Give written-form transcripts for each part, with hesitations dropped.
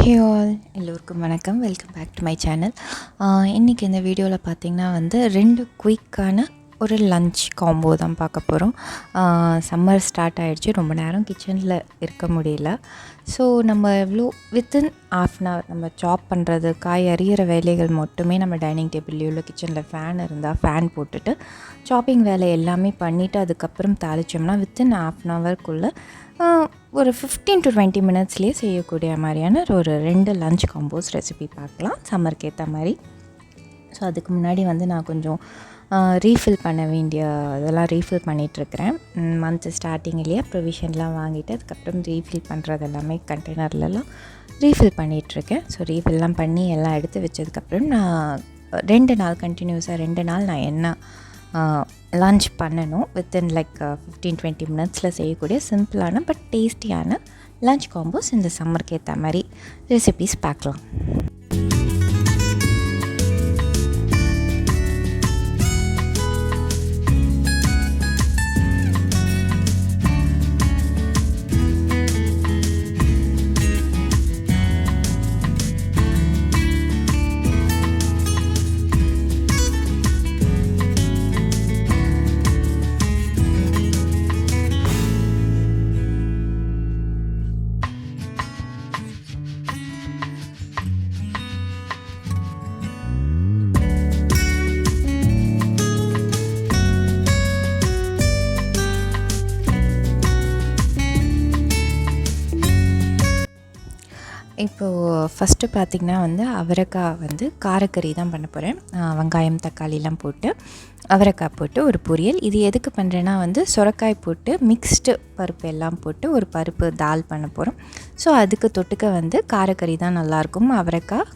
ஹே all எல்லோருக்கும் வணக்கம். Welcome back to my channel. இன்றைக்கி இந்த வீடியோவில் பார்த்திங்கன்னா ரெண்டு குயிக்கான ஒரு லன்ச் காம்போ தான் பார்க்க போகிறோம். சம்மர் ஸ்டார்ட் ஆகிடுச்சு, ரொம்ப நேரம் கிச்சனில் இருக்க முடியல. ஸோ நம்ம எவ்வளோ வித்தின் ½ அன் ஹவர் நம்ம சாப் பண்ணுறது, காய் அரியிற வேலைகள் மட்டுமே நம்ம டைனிங் டேபிள்லேயோ இல்லை கிச்சனில் ஃபேன் இருந்தால் ஃபேன் போட்டுட்டு சாப்பிங் வேலை எல்லாமே பண்ணிவிட்டு அதுக்கப்புறம் தாளித்தோம்னா வித்தின் ½ அன் ஹவர்க்குள்ளே ஒரு 15 to 20 மினிட்ஸ்லேயே செய்யக்கூடிய மாதிரியான ஒரு 2 லன்ச் காம்போஸ் ரெசிபி பார்க்கலாம், சம்மருக்கு ஏற்ற மாதிரி. ஸோ அதுக்கு முன்னாடி நான் கொஞ்சம் ரீஃபில் பண்ண வேண்டிய இதெல்லாம் ரீஃபில் பண்ணிகிட்ருக்கிறேன். மந்த் ஸ்டார்டிங்லேயே ப்ரொவிஷன்லாம் வாங்கிட்டு அதுக்கப்புறம் ரீஃபில் பண்ணுறது எல்லாமே கண்டெய்னர்லலாம் ரீஃபில் பண்ணிகிட்ருக்கேன். ஸோ ரீஃபில்லாம் பண்ணி எல்லாம் எடுத்து வச்சதுக்கப்புறம் நான் 2 நாள் கண்டினியூஸாக 2 நாள் நான் என்ன லன்ச் பண்ணணும் வித்தின் 15-20 மினிட்ஸில் செய்யக்கூடிய சிம்பிளான பட் டேஸ்டியான லன்ச் காம்போஸ் இந்த சம்மருக்கு ஏற்ற மாதிரி ரெசிபீஸ் பார்க்கலாம். இப்போது ஃபஸ்ட்டு பார்த்திங்கன்னா அவரைக்காய் காரக்கறி தான் பண்ண போகிறேன். வெங்காயம் தக்காளிலாம் போட்டு அவரைக்காய் போட்டு ஒரு பொரியல். இது எதுக்கு பண்ணுறேன்னா சுரைக்காய் போட்டு மிக்ஸ்டு பருப்பு எல்லாம் போட்டு ஒரு பருப்பு தால் பண்ண போகிறோம். ஸோ அதுக்கு தொட்டுக்க காரக்கறி தான் நல்லாயிருக்கும். அவரைக்காய்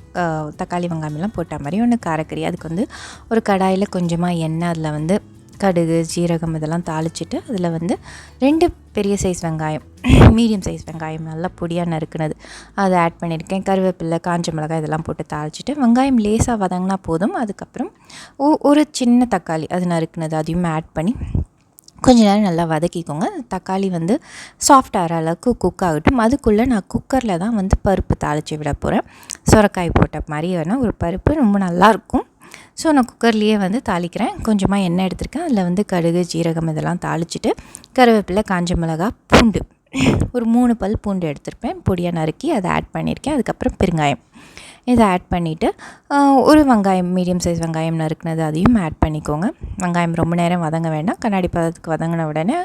தக்காளி வெங்காயம்லாம் போட்ட மாதிரி ஒன்று காரக்கறி. அதுக்கு ஒரு கடாயில் கொஞ்சமாக எண்ணெய், அதில் கடுகு ஜீரகம் இதெல்லாம் தாளிச்சிட்டு அதில் 2 பெரிய சைஸ் வெங்காயம், மீடியம் சைஸ் வெங்காயம் நல்லா பொடியாக நறுக்குனது அதை ஆட் பண்ணியிருக்கேன். கருவேப்பிலை, காஞ்ச மிளகாய் இதெல்லாம் போட்டு தாளிச்சிட்டு வெங்காயம் லேசாக வதங்கினா போதும். அதுக்கப்புறம் ஒரு சின்ன தக்காளி அது நறுக்குனது அதையும் ஆட் பண்ணி கொஞ்ச நேரம் நல்லா வதக்கிக்கோங்க. தக்காளி சாஃப்ட் ஆகிற அளவுக்கு குக் ஆகட்டும். அதுக்குள்ளே நான் குக்கரில் தான் பருப்பு தாளித்து விட போகிறேன். சுரைக்காய் போட்ட மாதிரி வேணால் ஒரு பருப்பு ரொம்ப நல்லாயிருக்கும். ஸோ நான் குக்கர்லேயே தாளிக்கிறேன். கொஞ்சமாக எண்ணெய் எடுத்திருக்கேன். அதில் கடுகு ஜீரகம் இதெல்லாம் தாளிச்சிட்டு கருவேப்பிலை, காஞ்ச மிளகாய், பூண்டு ஒரு 3 பல் பூண்டு எடுத்திருப்பேன், பொடியாக நறுக்கி அதை ஆட் பண்ணியிருக்கேன். அதுக்கப்புறம் பெருங்காயம் இதை ஆட் பண்ணிவிட்டு ஒரு வெங்காயம், மீடியம் சைஸ் வெங்காயம் நறுக்குனது அதையும் ஆட் பண்ணிக்கோங்க. வெங்காயம் ரொம்ப நேரம் வதங்க வேண்டாம். கண்ணாடி பதத்துக்கு வதங்கின உடனே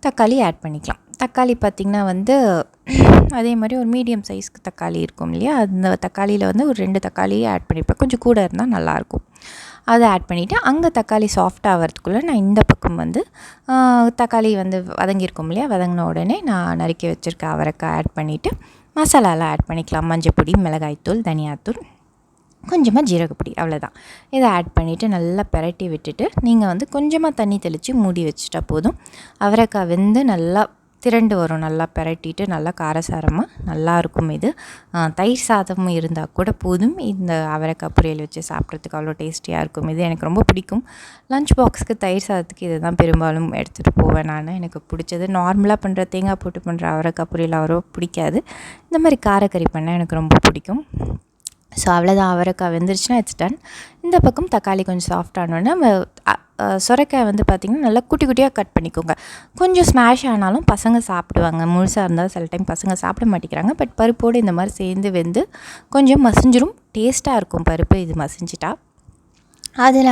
தக்காளி ஆட் பண்ணிக்கலாம். தக்காளி பார்த்திங்கன்னா அதே மாதிரி ஒரு மீடியம் சைஸ்க்கு தக்காளி இருக்கும் இல்லையா, அந்த தக்காளியில் ஒரு 2 தக்காளியை ஆட் பண்ணியிருப்பேன். கொஞ்சம் கூட இருந்தால் நல்லாயிருக்கும். அதை ஆட் பண்ணிவிட்டு அங்கே தக்காளி சாஃப்ட் ஆகிறதுக்குள்ளே நான் இந்த பக்கம் தக்காளி வதங்கியிருக்கும் இல்லையா, வதங்கின உடனே நான் நறுக்கி வச்சுருக்க அவரைக்காய் ஆட் பண்ணிவிட்டு மசாலாலாம் ஆட் பண்ணிக்கலாம். மஞ்சள் பொடி, மிளகாய்த்தூள், தனியாத்தூள், கொஞ்சமாக ஜீரகப்பொடி, அவ்வளோதான். இதை ஆட் பண்ணிவிட்டு நல்லா பெரட்டி விட்டுட்டு நீங்கள் கொஞ்சமாக தண்ணி தெளித்து மூடி வச்சுட்டா போதும். அவரைக்காய் நல்லா திரண்டு வரும். நல்லா பெரட்டிட்டு நல்லா காரசாரமாக நல்லாயிருக்கும். இது தயிர் சாதமும் இருந்தால் கூட போதும். இந்த அவரைக்காய் பொரியல் வச்சு சாப்பிட்றதுக்கு அவ்வளோ டேஸ்டியாக இருக்கும். இது எனக்கு ரொம்ப பிடிக்கும். லஞ்ச் பாக்ஸுக்கு தயிர் சாதத்துக்கு இதை தான் பெரும்பாலும் எடுத்துகிட்டு போவேன் நான். எனக்கு பிடிச்சது நார்மலாக பண்ணுற தேங்காய் போட்டு பண்ணுற அவரைக்காய் பொரியல் அவ்வளோ பிடிக்காது. இந்த மாதிரி காரக்கறி பண்ணால் எனக்கு ரொம்ப பிடிக்கும். ஸோ அவ்வளோதான், அவரைக்காய் வெந்துருச்சுன்னா இட்ஸ் டன். இந்த பக்கம் தக்காளி கொஞ்சம் சாஃப்ட் ஆனோடனே நம்ம சுரைக்காய் பார்த்திங்கன்னா நல்லா குட்டி குட்டியாக கட் பண்ணிக்கோங்க. கொஞ்சம் ஸ்மாஷ் ஆனாலும் பசங்க சாப்பிடுவாங்க. முழுசாக இருந்தால் சில டைம் பசங்க சாப்பிட மாட்டேங்கிறாங்க. பட் பருப்போடு இந்த மாதிரி சேர்ந்து வெந்து கொஞ்சம் மசிஞ்சிரும். டேஸ்ட்டாக இருக்கும் பருப்பு இது மசிஞ்சிட்டா. அதில்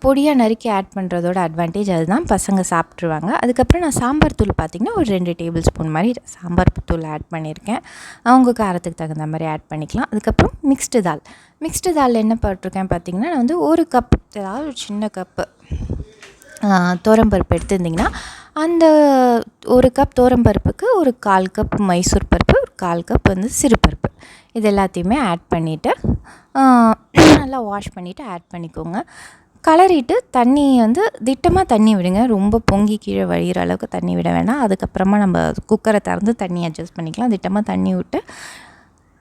பொடியாக நறுக்கி ஆட் பண்ணுறதோட அட்வான்டேஜ் அதுதான், பசங்க சாப்பிட்ருவாங்க. அதுக்கப்புறம் நான் சாம்பார் தூள் பார்த்திங்கன்னா ஒரு 2 டேபிள் ஸ்பூன் மாதிரி சாம்பார் தூள் ஆட் பண்ணியிருக்கேன். அவங்க காரத்துக்கு தகுந்த மாதிரி ஆட் பண்ணிக்கலாம். அதுக்கப்புறம் மிக்ஸ்டு தால் என்ன போட்டிருக்கேன் பார்த்திங்கன்னா நான் ஒரு கப், ஏதாவது ஒரு சின்ன கப்பு தோரம்பருப்பு எடுத்துருந்திங்கன்னா அந்த ஒரு கப் தோரம்பருப்புக்கு ஒரு 1/4 கப் மைசூர் பருப்பு, ஒரு 1/4 கப் சிறுபருப்பு, இது எல்லாத்தையுமே ஆட் பண்ணிவிட்டு நல்லா வாஷ் பண்ணிவிட்டு ஆட் பண்ணிக்கோங்க. கலரிட்டு தண்ணி திட்டமாக தண்ணி விடுங்க. ரொம்ப பொங்கி கீழே வழிகிற அளவுக்கு தண்ணி விட வேணாம். அதுக்கப்புறமா நம்ம குக்கரை திறந்து தண்ணி அட்ஜஸ்ட் பண்ணிக்கலாம். திட்டமாக தண்ணி விட்டு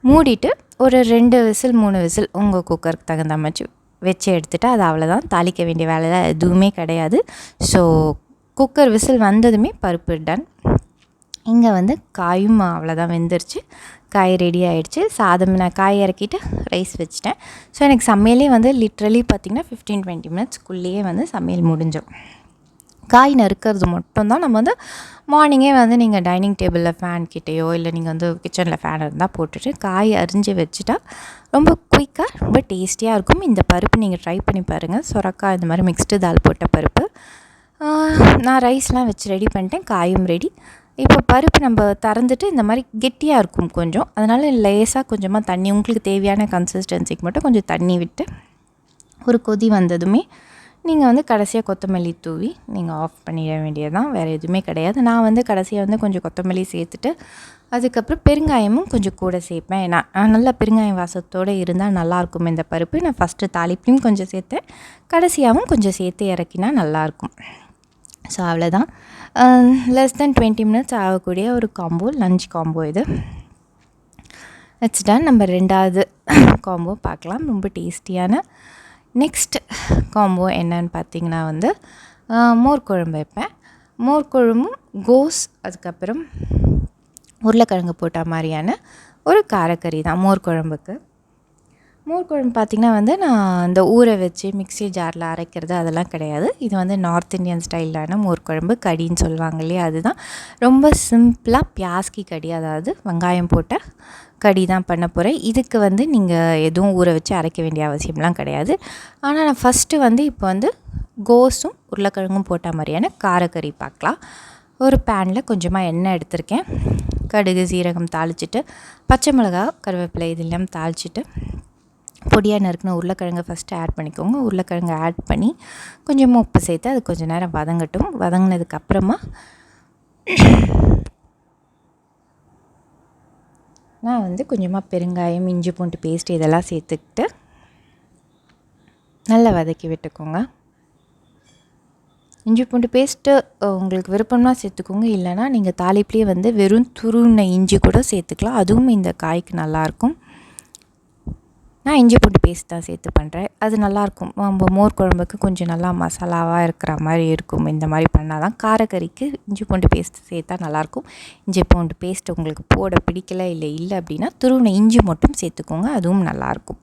மூடிட்டு ஒரு 2 விசில் 3 விசில் உங்கள் குக்கருக்கு தகுந்த மாதிரி வச்சு எடுத்துகிட்டு அது அவ்வளோதான். தாளிக்க வேண்டிய வேலை எதுவுமே கிடையாது. ஸோ குக்கர் விசில் வந்ததுமே பருப்பு டன். இங்கே காயும் அவ்வளோதான் வெந்துருச்சு. காய் ரெடி ஆகிடுச்சு. சாதம் நான் காய் இறக்கிட்டு ரைஸ் வச்சுட்டேன். ஸோ எனக்கு சமையலே வந்து லிட்ரலி பார்த்திங்கன்னா 15-20 மினிட்ஸ்க்குள்ளேயே வந்து சமையல் முடிஞ்சிடும். காய் நறுக்கிறது மட்டும்தான் நம்ம வந்து மார்னிங்கே வந்து நீங்கள் டைனிங் டேபிளில் ஃபேன் கிட்டேயோ இல்லை நீங்கள் வந்து கிச்சனில் ஃபேன் இருந்தால் போட்டுட்டு காய் அரிஞ்சு வச்சுட்டா ரொம்ப குயிக்காக ரொம்ப டேஸ்டியாக இருக்கும். இந்த பருப்பு நீங்கள் ட்ரை பண்ணி பாருங்கள். சொரக்காய் இந்த மாதிரி மிக்ஸ்டு தால் போட்ட பருப்பு. நான் ரைஸ்லாம் வச்சு ரெடி பண்ணிட்டேன். காயும் ரெடி. இப்போ பருப்பு நம்ம திறந்துட்டு இந்த மாதிரி கெட்டியாக இருக்கும் கொஞ்சம், அதனால் லேசாக கொஞ்சமாக தண்ணி உங்களுக்கு தேவையான கன்சிஸ்டன்சிக்கு மட்டும் கொஞ்சம் தண்ணி விட்டு ஒரு கொதி வந்ததுமே நீங்கள் வந்து கடைசியாக கொத்தமல்லி தூவி நீங்கள் ஆஃப் பண்ணிட வேண்டியதுதான். வேறு எதுவுமே கிடையாது. நான் வந்து கடைசியாக வந்து கொஞ்சம் கொத்தமல்லி சேர்த்துட்டு அதுக்கப்புறம் பெருங்காயமும் கொஞ்சம் கூட சேர்ப்பேன். நான் நல்லா பெருங்காயம் வாசத்தோடு இருந்தால் நல்லாயிருக்கும் இந்த பருப்பு. நான் ஃபஸ்ட்டு தாளிப்பையும் கொஞ்சம் சேர்த்தேன், கடைசியாகவும் கொஞ்சம் சேர்த்து இறக்கினா நல்லாயிருக்கும். ஸோ அவ்வளோதான். லெஸ் தென் 20 மினிட்ஸ் ஆகக்கூடிய ஒரு காம்போ, லஞ்ச் காம்போ இது. It's done. நம்ம 2வது காம்போ பார்க்கலாம். ரொம்ப டேஸ்டியான நெக்ஸ்ட் காம்போ என்னன்னு பார்த்திங்கன்னா வந்து மோர் குழம்பு வைப்பேன். மோர் குழம்பும் கோஸ் அதுக்கப்புறம் உருளைக்கிழங்கு போட்ட மாதிரியான ஒரு காரக்கறி தான் மோர் குழம்புக்கு. மோர் குழம்பு பார்த்திங்கன்னா வந்து நான் இந்த ஊற வச்சு மிக்ஸி ஜாரில் அரைக்கிறது அதெல்லாம் கிடையாது. இது வந்து நார்த் இந்தியன் ஸ்டைலான மோர் குழம்பு, கடின்னு சொல்லுவாங்க இல்லையா, அதுதான். ரொம்ப சிம்பிளாக பியாஸ்கி கடி, அதாவது வெங்காயம் போட்ட கடி தான் பண்ண போகிறேன். இதுக்கு வந்து நீங்கள் எதுவும் ஊற வச்சு அரைக்க வேண்டிய அவசியம்லாம் கிடையாது. ஆனால் நான் ஃபஸ்ட்டு வந்து இப்போ வந்து கோஸும் உருளைக்கிழங்கும் போட்ட மாதிரியான காரக்கறி பார்க்கலாம். ஒரு பேனில் கொஞ்சமாக எண்ணெய் எடுத்திருக்கேன். கடுகு சீரகம் தாளிச்சிட்டு, பச்சை மிளகா கருவேப்பிலை இதெல்லாம் தாளிச்சிட்டு, பொடியாக நறுக்குன உருளைக்கிழங்கை ஃபஸ்ட்டு ஆட் பண்ணிக்கோங்க. உருளைக்கிழங்கை ஆட் பண்ணி கொஞ்சமாக உப்பு சேர்த்து அது கொஞ்சம் நேரம் வதங்கட்டும். வதங்கினதுக்கப்புறமா நான் வந்து கொஞ்சமாக பெருங்காயம், இஞ்சி பூண்டு பேஸ்ட் இதெல்லாம் சேர்த்துக்கிட்டு நல்லா வதக்கி விட்டுக்கோங்க. இஞ்சி பூண்டு பேஸ்ட்டு உங்களுக்கு விருப்பம்னா சேர்த்துக்கோங்க, இல்லைனா நீங்கள் தாளிப்புலேயே வந்து வெறும் துருவின இஞ்சி கூட சேர்த்துக்கலாம். அதுவும் இந்த காய்க்கு நல்லாயிருக்கும். நான் இஞ்சி பூண்டு பேஸ்ட் தான் சேர்த்து பண்ணுறேன். அது நல்லாயிருக்கும். நம்ம மோர் குழம்புக்கு கொஞ்சம் நல்லா மசாலாவாக இருக்கிற மாதிரி இருக்கும். இந்த மாதிரி பண்ணால் தான். காரக்கறிக்கு இஞ்சி பூண்டு பேஸ்ட் சேர்த்தா நல்லாயிருக்கும். இஞ்சி பூண்டு பேஸ்ட் உங்களுக்கு போட பிடிக்கல இல்லை அப்படின்னா துருவின இஞ்சி மட்டும் சேர்த்துக்கோங்க, அதுவும் நல்லாயிருக்கும்.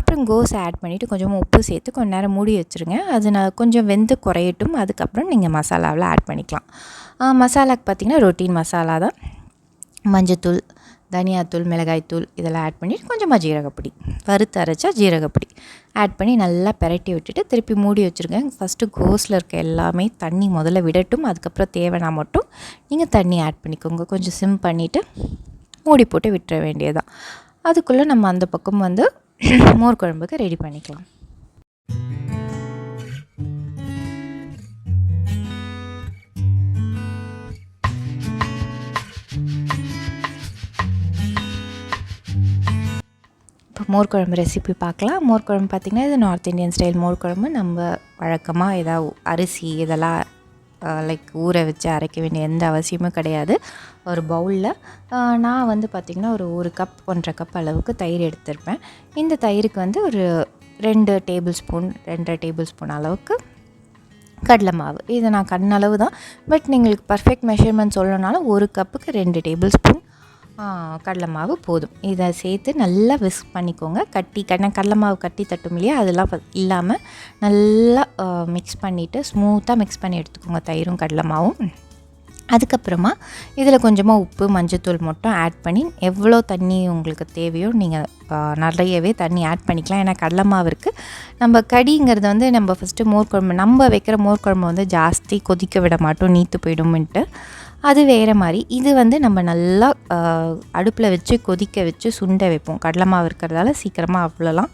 அப்புறம் கோஸ் ஆட் பண்ணிவிட்டு கொஞ்சமாக உப்பு சேர்த்து கொஞ்சம் நேரம் மூடி வச்சுருங்க. அது நான் கொஞ்சம் வெந்து குறையட்டும். அதுக்கப்புறம் நீங்கள் மசாலாவில் ஆட் பண்ணிக்கலாம். மசாலாவுக்கு பார்த்திங்கன்னா ரொட்டீன் மசாலா தான். மஞ்சத்தூள், தனியாத்தூள், மிளகாய்த்தூள் இதெல்லாம் ஆட் பண்ணி கொஞ்சமாக ஜீரகப்பொடி, வறுத்து அரைச்சா ஜீரகப்பொடி ஆட் பண்ணி நல்லா பெரட்டி விட்டுட்டு திருப்பி மூடி வச்சுருங்க. ஃபஸ்ட்டு கோஸில் இருக்க எல்லாமே தண்ணி முதல்ல விடட்டும். அதுக்கப்புறம் தேவைன்னா மட்டும் நீங்கள் தண்ணி ஆட் பண்ணிக்கோங்க. கொஞ்சம் சிம் பண்ணிவிட்டு மூடி போட்டு விட்டுற வேண்டியதுதான். அதுக்குள்ளே நம்ம அந்த பக்கம் வந்து மோர் குழம்புக்கு ரெடி பண்ணிக்கலாம். மோர் குழம்பு ரெசிபி பார்க்கலாம். மோர் குழம்பு பார்த்திங்கன்னா இது நார்த் இந்தியன் ஸ்டைல் மோர் குழம்பு. நம்ம வழக்கமாக ஏதாவது அரிசி இதெல்லாம் லைக் ஊற வச்சு அரைக்க வேண்டிய எந்த அவசியமும் கிடையாது. ஒரு பவுலில் நான் வந்து பார்த்திங்கன்னா ஒரு கப் 1.5 கப் அளவுக்கு தயிர் எடுத்திருப்பேன். இந்த தயிருக்கு வந்து ஒரு 2 டேபிள் ஸ்பூன் அளவுக்கு கடலை மாவு. இது நான் கண்ணளவு தான், பட் நீங்கள் பர்ஃபெக்ட் மெஷர்மெண்ட் சொல்லணுனாலும் 1 கப்புக்கு 2 டேபிள் ஸ்பூன் கடலை மாவு போதும். இதை சேர்த்து நல்லா விஸ்க் பண்ணிக்கோங்க. கடலை மாவு கட்டி தட்டும் இல்லையா, அதெல்லாம் இல்லாமல் நல்லா மிக்ஸ் பண்ணிவிட்டு ஸ்மூத்தாக மிக்ஸ் பண்ணி எடுத்துக்கோங்க தயிரும் கடலை மாவும். அதுக்கப்புறமா இதில் கொஞ்சமாக உப்பு, மஞ்சத்தூள் மட்டும் ஆட் பண்ணி எவ்வளோ தண்ணி உங்களுக்கு தேவையோ நீங்கள் நிறையவே தண்ணி ஆட் பண்ணிக்கலாம். ஏன்னா கடலை மாவு இருக்குது. நம்ம கடிங்கிறது வந்து நம்ம ஃபஸ்ட்டு மோர் குழம்பு நம்ம வைக்கிற மோர் குழம்பு வந்து ஜாஸ்தி கொதிக்க விட மாட்டோம், நீத்து போயிடும்ன்ட்டு. அது வேறு மாதிரி. இது வந்து நம்ம நல்லா அடுப்பில் வச்சு கொதிக்க வச்சு சுண்ட வைப்போம். கடலை மாவு இருக்கிறதால சீக்கிரமாக அவ்வளோலாம்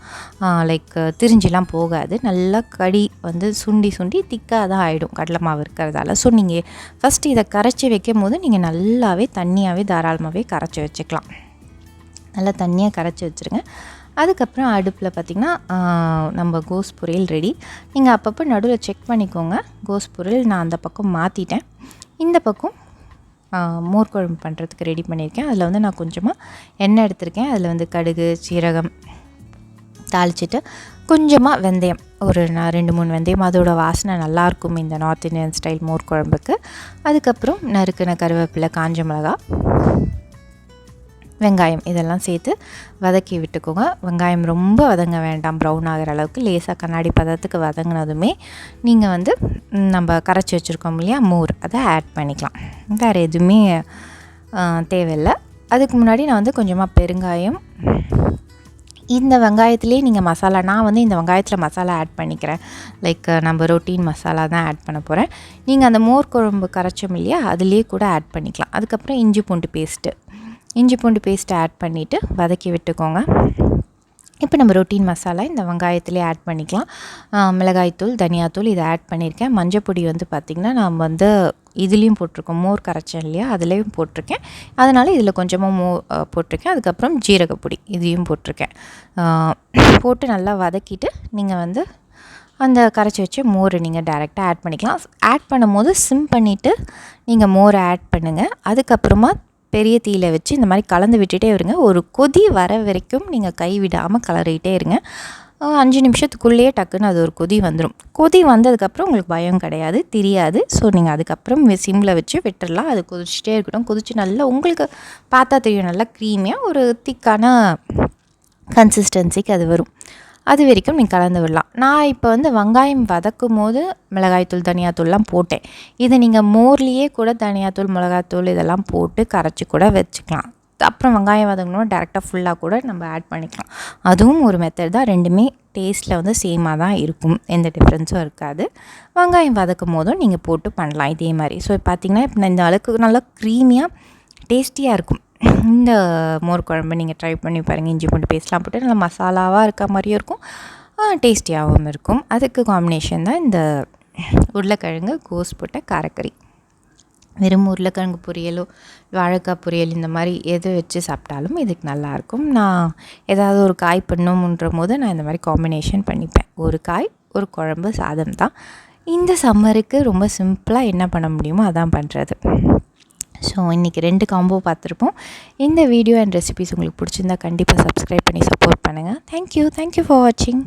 லைக் திரிஞ்சிலாம் போகாது. நல்லா கடி வந்து சுண்டி திக்காக தான் ஆகிடும் கடலை மாவு இருக்கிறதால. ஸோ நீங்கள் ஃபஸ்ட்டு இதை கரைச்சி வைக்கும் போது நீங்கள் நல்லாவே தண்ணியாகவே தாராளமாகவே கரைச்சி வச்சுக்கலாம். நல்லா தண்ணியாக கரைச்சி வச்சுருங்க. அதுக்கப்புறம் அடுப்பில் பார்த்திங்கன்னா நம்ம கோஸ் பொரியல் ரெடி. நீங்கள் அப்பப்போ நடுவில் செக் பண்ணிக்கோங்க. கோஸ் பொரியல் நான் அந்த பக்கம் மாற்றிட்டேன். இந்த பக்கம் மோர் குழம்பு பண்ணுறதுக்கு ரெடி பண்ணியிருக்கேன். அதில் வந்து நான் கொஞ்சமாக எண்ணெய் எடுத்திருக்கேன். அதில் வந்து கடுகு சீரகம் தாளிச்சிட்டு கொஞ்சமாக வெந்தயம், ஒரு 2-3 வெந்தயம், அதோட வாசனை நல்லாயிருக்கும் இந்த நார்த் இந்தியன் ஸ்டைல் மோர் குழம்புக்கு. அதுக்கப்புறம் நறுக்கின கருவேப்பிலை, காஞ்ச மிளகா, வெங்காயம் இதெல்லாம் சேர்த்து வதக்கி விட்டுக்கோங்க. வெங்காயம் ரொம்ப வதங்க வேண்டாம், ப்ரௌன் ஆகிற அளவுக்கு லேசாக கண்ணாடி பதத்துக்கு வதங்கினதுமே நீங்கள் வந்து நம்ம கரைச்சி வச்சுருக்கோம் இல்லையா மோர், அதை ஆட் பண்ணிக்கலாம். வேறு எதுவுமே தேவையில்லை. அதுக்கு முன்னாடி நான் வந்து கொஞ்சமாக பெருங்காயம், இந்த வெங்காயத்துலேயே நீங்கள் மசாலா, நான் வந்து இந்த வெங்காயத்தில் மசாலா ஆட் பண்ணிக்கிறேன். லைக் நம்ம ரொட்டீன் மசாலா தான் ஆட் பண்ண போகிறேன். நீங்கள் அந்த மோர் குழம்பு கரைச்சோம் இல்லையா, அதுலேயே கூட ஆட் பண்ணிக்கலாம். அதுக்கப்புறம் இஞ்சி பூண்டு பேஸ்ட்டு ஆட் பண்ணிவிட்டு வதக்கி விட்டுக்கோங்க. இப்போ நம்ம ரொட்டீன் மசாலா இந்த வெங்காயத்துலேயே ஆட் பண்ணிக்கலாம். மிளகாய்த்தூள், தனியாத்தூள் இதை ஆட் பண்ணியிருக்கேன். மஞ்சப்பொடி வந்து பார்த்திங்கன்னா நான் வந்து இதுலேயும் போட்டிருக்கோம், மோர் கரைச்சேன் இல்லையா அதுலேயும் போட்டிருக்கேன். அதனால் இதில் கொஞ்சமாக போட்டிருக்கேன். அதுக்கப்புறம் ஜீரகப்பொடி இதையும் போட்டிருக்கேன். போட்டு நல்லா வதக்கிட்டு நீங்கள் வந்து அந்த கரைச்சி வச்ச மோரை நீங்கள் டைரெக்டாக ஆட் பண்ணிக்கலாம். ஆட் பண்ணும்போது சிம் பண்ணிவிட்டு நீங்கள் மோரை ஆட் பண்ணுங்கள். அதுக்கப்புறமா பெரிய தீயில் வச்சு இந்த மாதிரி கலந்து விட்டுட்டே இருங்க. ஒரு கொதி வர வரைக்கும் நீங்கள் கை விடாமல் கலரிகிட்டே இருங்க. 5 நிமிஷத்துக்குள்ளேயே டக்குன்னு அது ஒரு கொதி வந்துடும். கொதி வந்ததுக்கப்புறம் உங்களுக்கு பயம் கிடையாது, தெரியாது. ஸோ நீங்கள் அதுக்கப்புறம் சிம்மில் வச்சு விட்டுடலாம். அது கொதிச்சுட்டே இருக்கட்டும். கொதிச்சு நல்லா உங்களுக்கு பார்த்தா தெரியும், நல்லா க்ரீமியாக ஒரு திக்கான கன்சிஸ்டன்சிக்கு அது வரும். அது வரைக்கும் நீங்கள் கலந்து விடலாம். நான் இப்போ வந்து வெங்காயம் வதக்கும் போது மிளகாய்த்தூள், தனியாத்தூள்லாம் போட்டேன். இதை நீங்கள் மோர்லேயே கூட தனியாத்தூள், மிளகாய்த்தூள் இதெல்லாம் போட்டு கரைச்சி கூட வச்சுக்கலாம். அப்புறம் வெங்காயம் வதங்கணும் டேரெக்டாக ஃபுல்லாக கூட நம்ம ஆட் பண்ணிக்கலாம். அதுவும் ஒரு மெத்தட் தான். ரெண்டுமே டேஸ்ட்டில் வந்து சேமாக தான் இருக்கும், எந்த டிஃப்ரென்ஸும் இருக்காது. வெங்காயம் வதக்கும் போதும் நீங்கள் போட்டு பண்ணலாம் இதே மாதிரி. ஸோ பார்த்திங்கன்னா இப்போ இந்த அளவுக்கு நல்லா க்ரீமியாக டேஸ்டியாக இருக்கும். இந்த மோர் குழம்பு நீங்கள் ட்ரை பண்ணி பாருங்கள். இஞ்சி பூண்டு பேஸ்ட்லாம் போட்டு நல்லா மசாலாவாக இருக்க மாதிரியும் இருக்கும், டேஸ்டியாகவும் இருக்கும். அதுக்கு காம்பினேஷன் தான் இந்த உருளைக்கிழங்கு கோஸ் போட்ட காரக்கறி. வெறும் உருளைக்கிழங்கு பொரியலோ வாழைக்காய் பொரியல் இந்த மாதிரி எது வச்சு சாப்பிட்டாலும் இதுக்கு நல்லாயிருக்கும். நான் ஏதாவது ஒரு காய் பண்ணணுன்ற போது நான் இந்த மாதிரி காம்பினேஷன் பண்ணிப்பேன். ஒரு காய், ஒரு குழம்பு, சாதம் தான். இந்த சம்மருக்கு ரொம்ப சிம்பிளாக என்ன பண்ண முடியுமோ அதான் பண்ணுறது. ஸோ இன்றைக்கி 2 காம்போ பார்த்துருப்போம். இந்த வீடியோ அண்ட் ரெசிபிஸ் உங்களுக்கு பிடிச்சிருந்தா கண்டிப்பாக சப்ஸ்கிரைப் பண்ணி சப்போர்ட் பண்ணுங்கள். தேங்க்யூ ஃபார் வாட்சிங்.